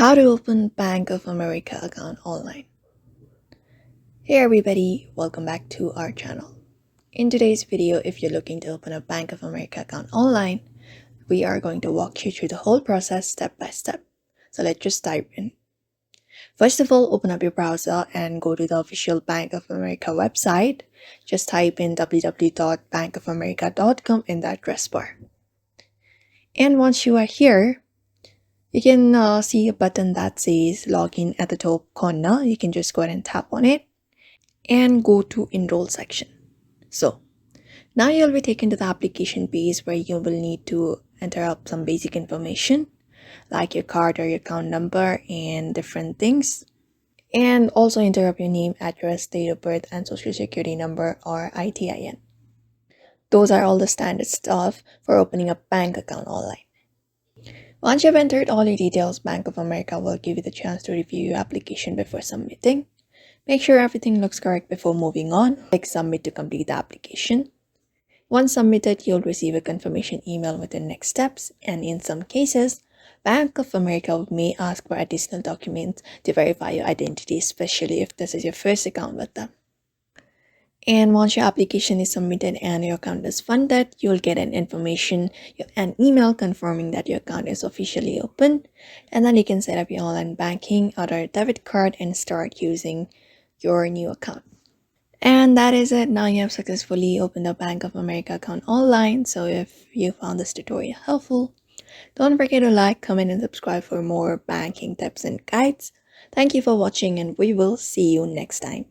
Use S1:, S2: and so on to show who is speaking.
S1: How to open Bank of America account online. Hey everybody, welcome back to our channel. In today's video, if you're looking to open a Bank of America account online, we are going to walk you through the whole process step by step. So let's just dive in. First of all, open up your browser and go to the official Bank of America website. Just type in www.bankofamerica.com in the address bar. And once you are here, you can see a button that says login at the top corner. You can just go ahead and tap on it and go to enroll section. So now you'll be taken to the application page where you will need to enter up some basic information like your card or your account number and different things. And also enter up your name, address, date of birth, and social security number or ITIN. Those are all the standard stuff for opening a bank account online. Once you've entered all your details, Bank of America will give you the chance to review your application before submitting. Make sure everything looks correct before moving on. Click submit to complete the application. Once submitted, you'll receive a confirmation email with the next steps, and in some cases, Bank of America may ask for additional documents to verify your identity, especially if this is your first account with them. And once your application is submitted and your account is funded, you'll get an email confirming that your account is officially open, and then you can set up your online banking, order a debit card, and start using your new account. And that is it. Now you have successfully opened a Bank of America account online. So if you found this tutorial helpful, don't forget to like, comment, and subscribe for more banking tips and guides. Thank you for watching, and we will see you next time.